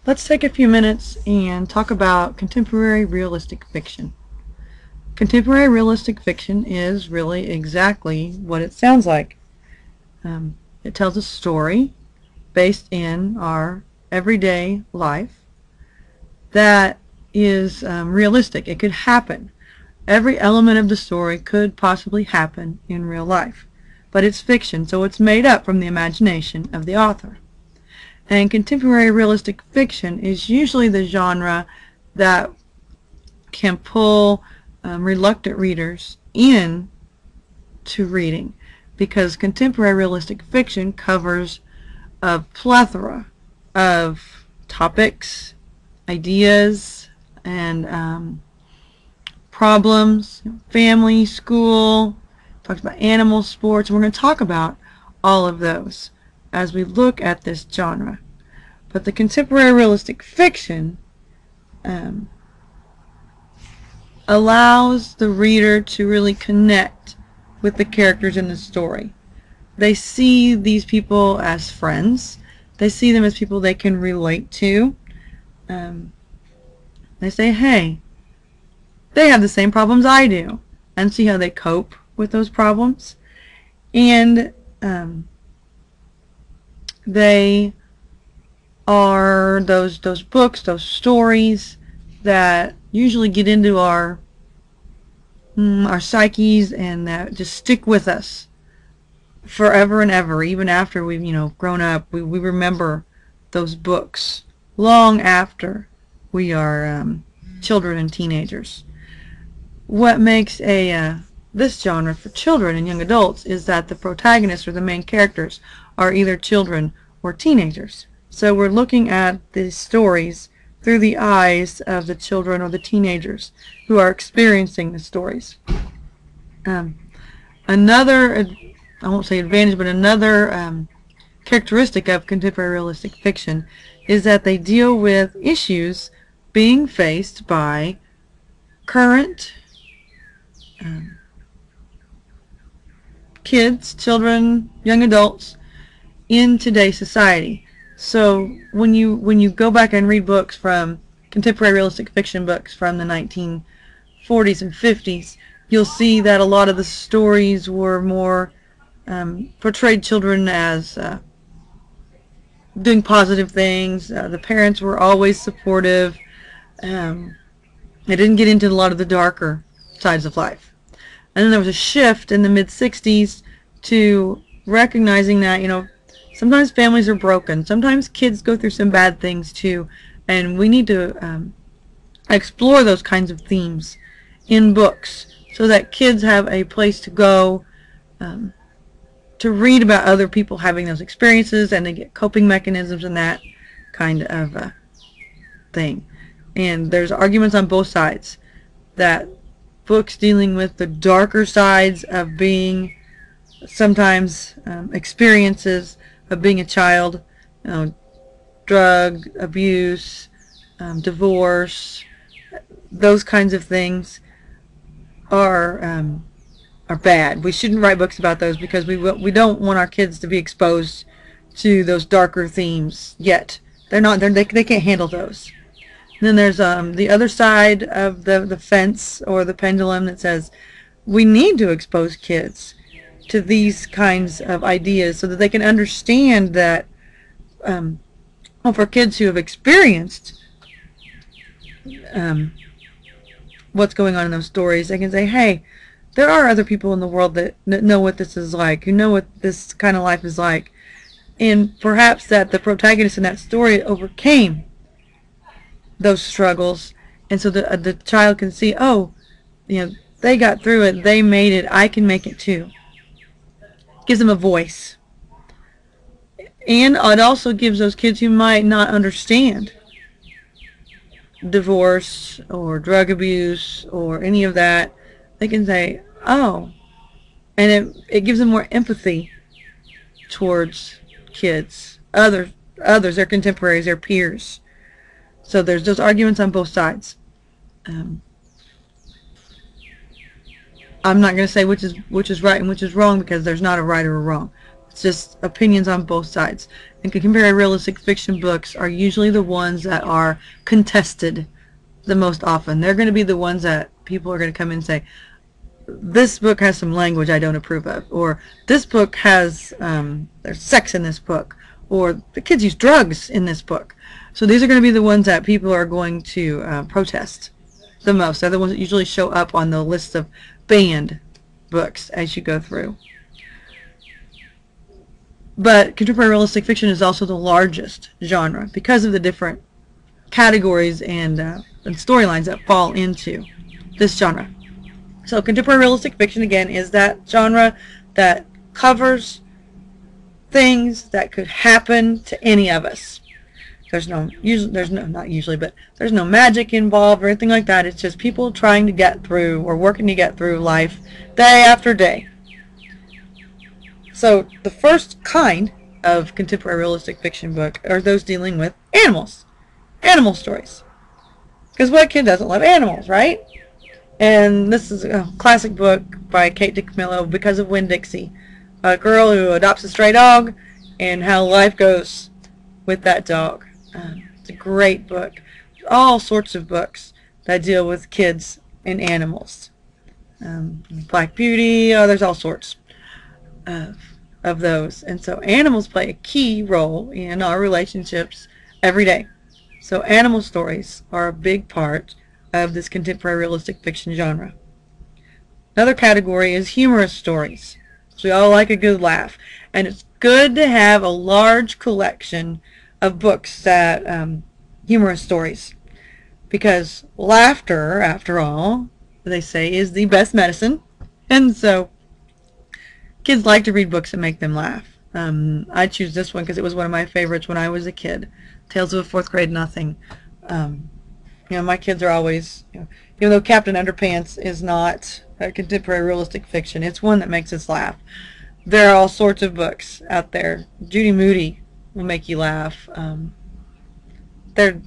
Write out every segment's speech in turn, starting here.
Let's take a few minutes and talk about contemporary realistic fiction. Contemporary realistic fiction is really exactly what it sounds like. It tells a story based in our everyday life that is realistic. It could happen. Every element of the story could possibly happen in real life. But it's fiction, so it's made up from the imagination of the author. And contemporary realistic fiction is usually the genre that can pull reluctant readers in to reading, because contemporary realistic fiction covers a plethora of topics, ideas, and problems, family, school, talks about animal sports, and we're going to talk about all of those as we look at this genre. But the contemporary realistic fiction allows the reader to really connect with the characters in the story. They see these people as friends. They see them as people they can relate to. They say, hey, they have the same problems I do, and see how they cope with those problems. And they are those books, those stories that usually get into our psyches and that just stick with us forever and ever, even after we've grown up. We remember those books long after we are children and teenagers. What makes this genre for children and young adults is that the protagonists or the main characters are either children or teenagers. So we're looking at these stories through the eyes of the children or the teenagers who are experiencing the stories. Another, I won't say advantage, but another characteristic of contemporary realistic fiction is that they deal with issues being faced by current kids, children, young adults in today's society. So when you go back and read books from contemporary realistic fiction books from the 1940s and 50s, you'll see that a lot of the stories were more portrayed children as doing positive things. The parents were always supportive. They didn't get into a lot of the darker sides of life. And then there was a shift in the mid-60s to recognizing that, sometimes families are broken. Sometimes kids go through some bad things too. And we need to explore those kinds of themes in books so that kids have a place to go to read about other people having those experiences, and they get coping mechanisms and that kind of thing. And there's arguments on both sides that books dealing with the darker sides of being sometimes experiences of being a child, drug abuse, divorce, those kinds of things are bad. We shouldn't write books about those because we don't want our kids to be exposed to those darker themes yet. They can't handle those. And then there's the other side of the fence or the pendulum that says we need to expose kids to these kinds of ideas so that they can understand that for kids who have experienced what's going on in those stories, they can say, hey, there are other people in the world that know what this is like, who know what this kind of life is like. And perhaps that the protagonist in that story overcame those struggles, and so the child can see, oh, they got through it, they made it, I can make it too. Gives them a voice. And it also gives those kids who might not understand divorce or drug abuse or any of that, they can say, oh, and it gives them more empathy towards kids, others, their contemporaries, their peers. So there's those arguments on both sides. I'm not going to say which is right and which is wrong, because there's not a right or a wrong. It's just opinions on both sides. And contemporary realistic fiction books are usually the ones that are contested the most often. They're going to be the ones that people are going to come in and say, this book has some language I don't approve of, or this book has there's sex in this book, or the kids use drugs in this book. So these are going to be the ones that people are going to protest the most. They're the ones that usually show up on the list of banned books as you go through. But contemporary realistic fiction is also the largest genre because of the different categories and storylines that fall into this genre. So contemporary realistic fiction, again, is that genre that covers things that could happen to any of us. There's no magic involved or anything like that. It's just people trying to get through or working to get through life day after day. So the first kind of contemporary realistic fiction book are those dealing with animals, animal stories. Because what kid doesn't love animals, right? And this is a classic book by Kate DiCamillo, Because of Winn-Dixie, a girl who adopts a stray dog and how life goes with that dog. It's a great book. All sorts of books that deal with kids and animals. Black Beauty, there's all sorts of those. And so animals play a key role in our relationships every day. So animal stories are a big part of this contemporary realistic fiction genre. Another category is humorous stories. So we all like a good laugh. And it's good to have a large collection of books that humorous stories. Because laughter, after all, they say, is the best medicine. And so kids like to read books that make them laugh. I choose this one because it was one of my favorites when I was a kid. Tales of a Fourth Grade Nothing. You know, my kids are always, you know, even though Captain Underpants is not a contemporary realistic fiction, it's one that makes us laugh. There are all sorts of books out there. Judy Moody will make you laugh. They're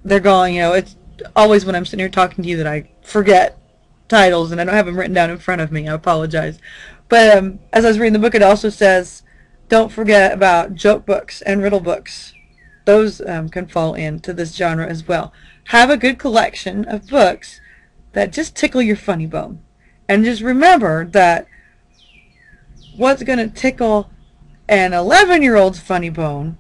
going, you know, it's always when I'm sitting here talking to you that I forget titles and I don't have them written down in front of me. I apologize. But as I was reading the book, it also says, don't forget about joke books and riddle books. Those can fall into this genre as well. Have a good collection of books that just tickle your funny bone. And just remember that what's going to tickle an 11-year-old's funny bone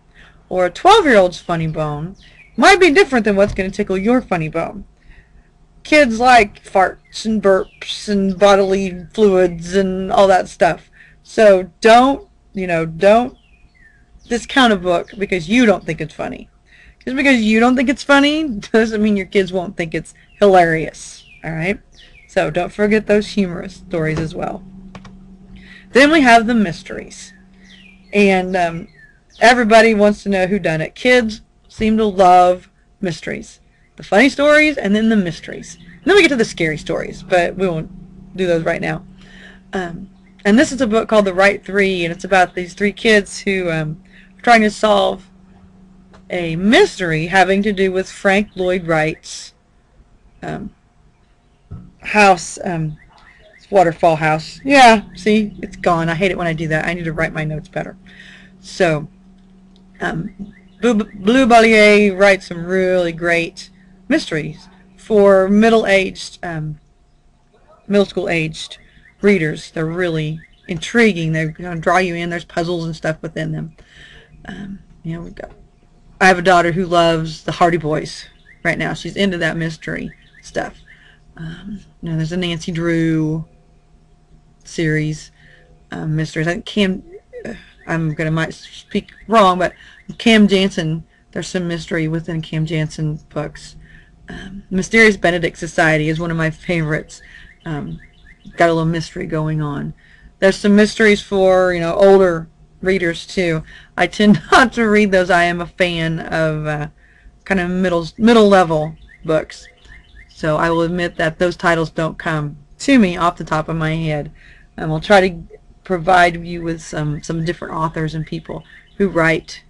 or a 12-year-old's funny bone might be different than what's going to tickle your funny bone. Kids like farts and burps and bodily fluids and all that stuff. So don't discount a book because you don't think it's funny. Just because you don't think it's funny doesn't mean your kids won't think it's hilarious. Alright? So don't forget those humorous stories as well. Then we have the mysteries. And everybody wants to know who done it. Kids seem to love mysteries. The funny stories and then the mysteries. And then we get to the scary stories, but we won't do those right now. And this is a book called The Right Three, and it's about these three kids who are trying to solve a mystery having to do with Frank Lloyd Wright's house, waterfall house. Yeah, see, it's gone. I hate it when I do that. I need to write my notes better. So, Blue Bollier writes some really great mysteries for middle-aged, middle school-aged readers. They're really intriguing. They're going to draw you in. There's puzzles and stuff within them. You know, I have a daughter who loves the Hardy Boys right now. She's into that mystery stuff. You know, there's a Nancy Drew series, mysteries. I think might speak wrong, but Cam Jansen, there's some mystery within Cam Jansen books. Mysterious Benedict Society is one of my favorites. Got a little mystery going on. There's some mysteries for, you know, older readers too. I tend not to read those. I am a fan of kind of middle level books. So I will admit that those titles don't come to me off the top of my head. I'll try to provide you with some different authors and people who write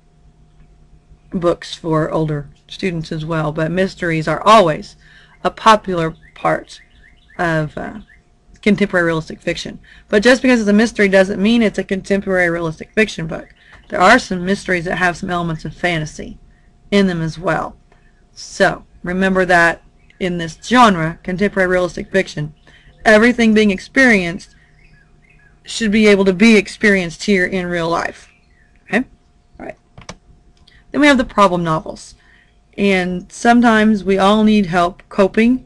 books for older students as well. But mysteries are always a popular part of contemporary realistic fiction. But just because it's a mystery doesn't mean it's a contemporary realistic fiction book. There are some mysteries that have some elements of fantasy in them as well. So remember that in this genre, contemporary realistic fiction, everything being experienced should be able to be experienced here in real life. Okay? All right. Then we have the problem novels. And sometimes we all need help coping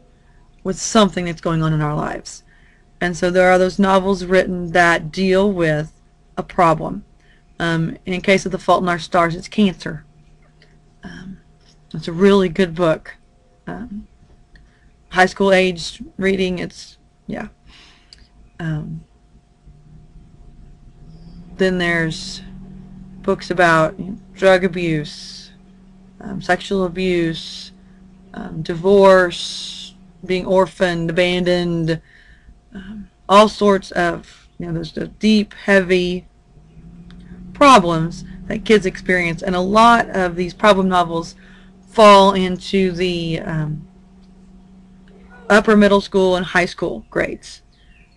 with something that's going on in our lives. And so there are those novels written that deal with a problem. In case of The Fault in Our Stars, it's cancer. It's a really good book. High school age reading, it's, yeah. Then there's books about drug abuse, sexual abuse, divorce, being orphaned, abandoned, all sorts of, those deep, heavy problems that kids experience. And a lot of these problem novels fall into the upper middle school and high school grades.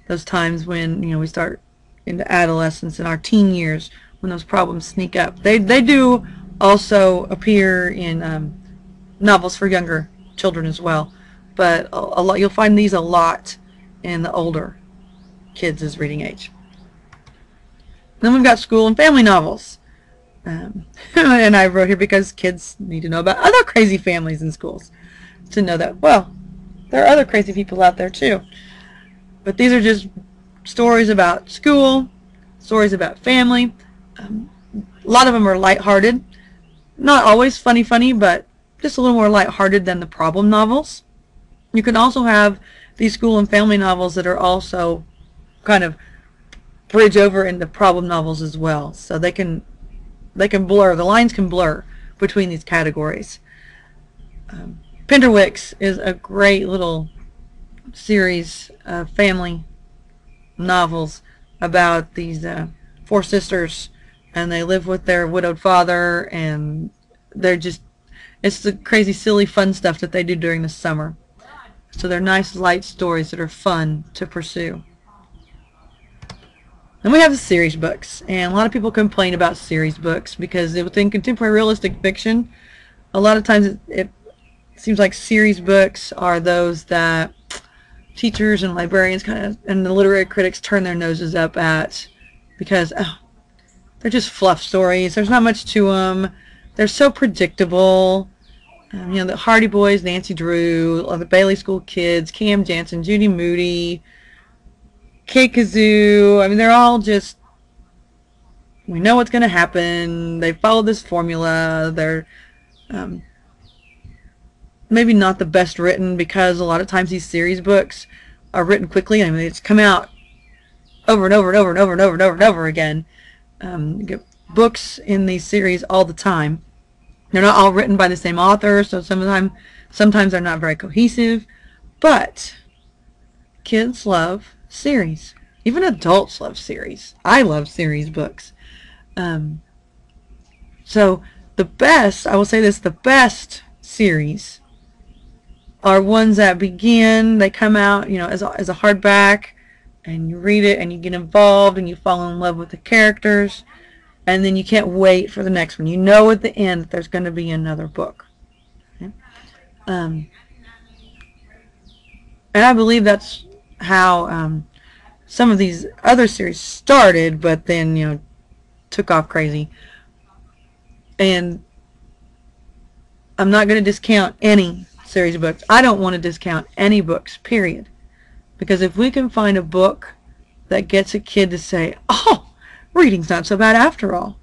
Those times when, we start into adolescence in our teen years, when those problems sneak up. They do also appear in novels for younger children as well, but a lot, you'll find these a lot in the older kids' reading age. Then we've got school and family novels. And I wrote here because kids need to know about other crazy families in schools to know that, well, there are other crazy people out there too. But these are just stories about school, stories about family. A lot of them are lighthearted. Not always funny, but just a little more lighthearted than the problem novels. You can also have these school and family novels that are also kind of bridge over into problem novels as well. So they can blur, the lines can blur between these categories. Pinderwicks is a great little series of family novels about these 4 sisters, and they live with their widowed father, and they're just, it's the crazy, silly, fun stuff that they do during the summer. So they're nice, light stories that are fun to pursue. Then we have the series books, and a lot of people complain about series books because within contemporary realistic fiction, a lot of times it seems like series books are those that teachers and librarians and the literary critics turn their noses up at because they're just fluff stories. There's not much to them. They're so predictable. The Hardy Boys, Nancy Drew, the Bailey School Kids, Cam Jansen, Judy Moody, Kate Kazoo. They're all just, we know what's going to happen. They follow this formula. They're maybe not the best written because a lot of times these series books are written quickly. It's come out over and over and over and over and over and over and over again. You get books in these series all the time. They're not all written by the same author, so sometimes they're not very cohesive. But kids love series. Even adults love series. I love series books. So the best, I will say this, the best series are ones that begin, they come out, as a hardback, and you read it and you get involved and you fall in love with the characters, and then you can't wait for the next one. You know at the end that there's going to be another book. Okay? And I believe that's how some of these other series started, but then, took off crazy. And I'm not going to discount any series of books. I don't want to discount any books, period. Because if we can find a book that gets a kid to say, oh, reading's not so bad after all,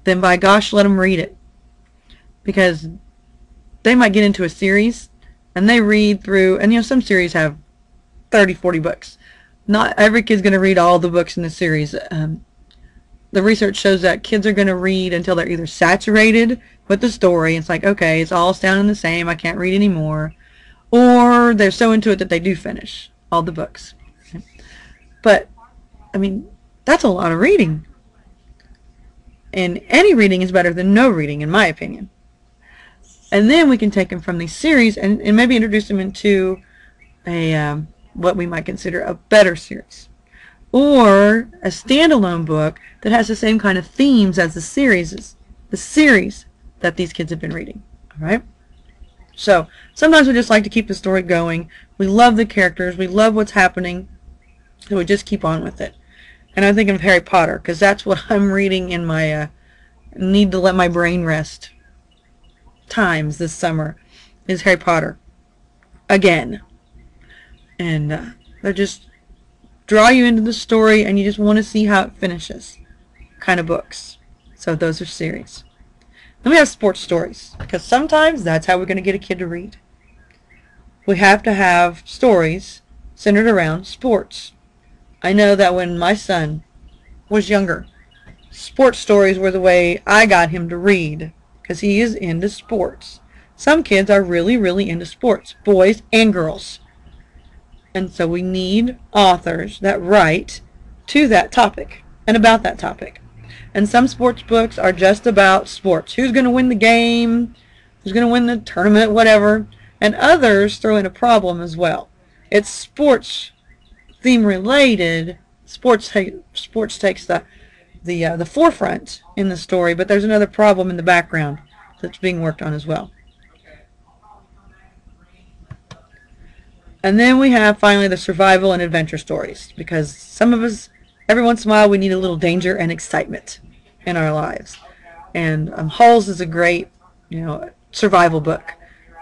then by gosh, let them read it. Because they might get into a series and they read through, and some series have 30, 40 books. Not every kid's going to read all the books in the series. The research shows that kids are going to read until they're either saturated with the story. It's like, okay, it's all sounding the same. I can't read anymore. Or they're so into it that they do finish all the books. But, that's a lot of reading. And any reading is better than no reading, in my opinion. And then we can take them from these series and maybe introduce them into a what we might consider a better series. Or a standalone book that has the same kind of themes as the series that these kids have been reading. All right? So sometimes we just like to keep the story going. We love the characters. We love what's happening. So we just keep on with it. And I think of Harry Potter because that's what I'm reading in my need to let my brain rest times this summer is Harry Potter again. And they're just draw you into the story and you just want to see how it finishes kind of books. So those are series. Then we have sports stories because sometimes that's how we're going to get a kid to read. We have to have stories centered around sports. I know that when my son was younger, sports stories were the way I got him to read because he is into sports. Some kids are really, really into sports, boys and girls. And so we need authors that write to that topic and about that topic. And some sports books are just about sports. Who's going to win the game? Who's going to win the tournament? Whatever. And others throw in a problem as well. It's sports theme related. Sports takes the forefront in the story, but there's another problem in the background that's being worked on as well. And then we have finally the survival and adventure stories, because some of us, every once in a while, we need a little danger and excitement in our lives. And Holes is a great, survival book.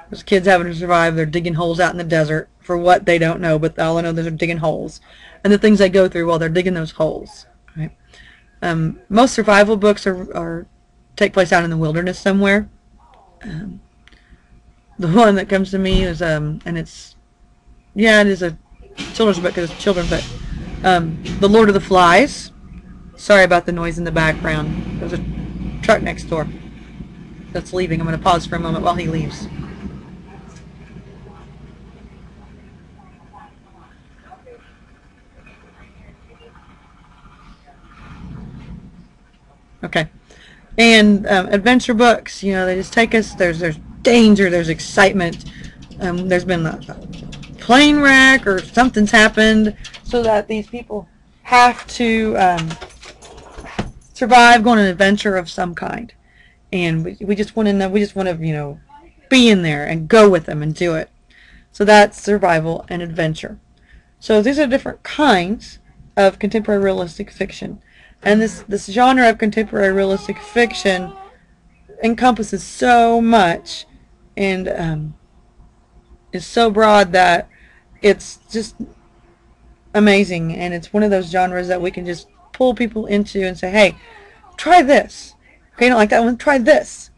There's kids having to survive. They're digging holes out in the desert for what they don't know, but all I know is they're digging holes, and the things they go through while they're digging those holes. Right? Most survival books take place out in the wilderness somewhere. The one that comes to me is and it is a children's book because it's children, but The Lord of the Flies. Sorry about the noise in the background. There's a truck next door that's leaving. I'm going to pause for a moment while he leaves. Okay. And adventure books, they just take us, there's danger, there's excitement. There's been a plane wreck or something's happened so that these people have to survive, go on an adventure of some kind. And we just want to know, be in there and go with them and do it. So that's survival and adventure. So these are different kinds of contemporary realistic fiction. And this genre of contemporary realistic fiction encompasses so much and is so broad that it's just amazing. And it's one of those genres that we can just pull people into and say, hey, try this. Okay, you don't like that one? Try this.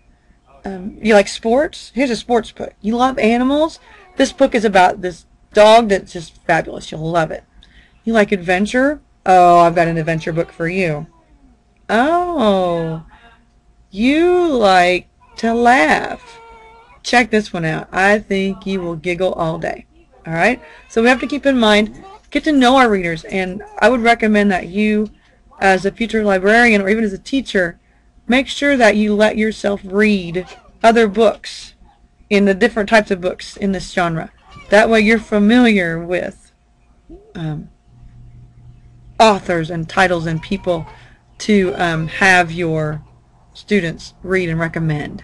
You like sports? Here's a sports book. You love animals? This book is about this dog that's just fabulous. You'll love it. You like adventure? Oh, I've got an adventure book for you. Oh, you like to laugh. Check this one out. I think you will giggle all day. All right? So we have to keep in mind, get to know our readers. And I would recommend that you, as a future librarian or even as a teacher, make sure that you let yourself read other books in the different types of books in this genre. That way you're familiar with authors and titles and people to have your students read and recommend.